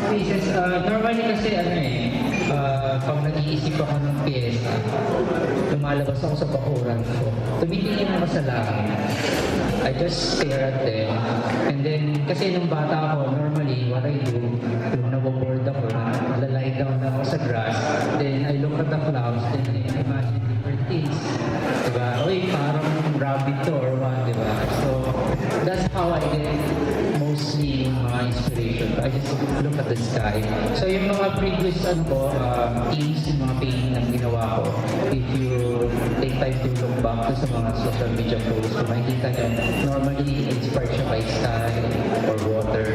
pieces, normally kasi pag nag-iisip ako ng piyesa, lumalabas ako sa bakuran ko. Tumitingin ako sa langit. I just stare at them. And then, kasi nung bata ako, normally, what I do, kung naboboard ako, nalalay down na ako sa grass, then I look at the clouds, then I imagine different things. Diba? Uy, parang rabbit to or what, diba? So, that's how I get mostly yung mga inspiration. I just look at the sky. So, yung mga previous themes, yung mga painting na ginawa ko, if you take time to look back to sa mga social media posts, makikita nyo, normally inspired siya by sky or water.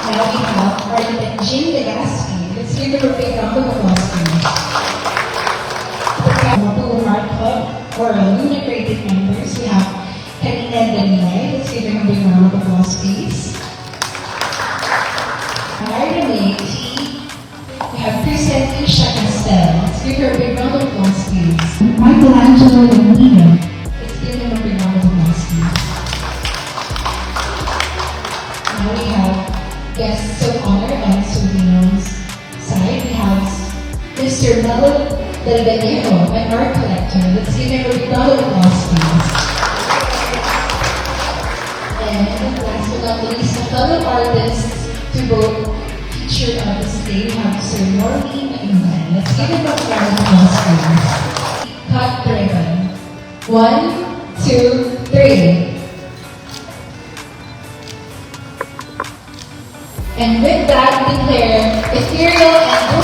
Now we have Architect Jim Legaspi. Let's give him a big round of applause, please. The Mapulong Art Club, or Luna Creative members, we have Karina Danilay. Let's give him a big round of applause, please. Artemis, we have Kristen Isha Castel. Let's give her a big round of applause, please. Michelangelo Lamina. Let's give him a big round of applause, please. Now we have guests of honor on Sovino's side. We have Mr. Melo Del Benejo, an art collector. Let's give him a big round of applause, please. And last but not least, a fellow artists to both feature on this day. We have Sir Noreen Iman. Let's give him a round of applause, please. Cut the ribbon. 1, 2, 3. And with that, we declare Ethereal and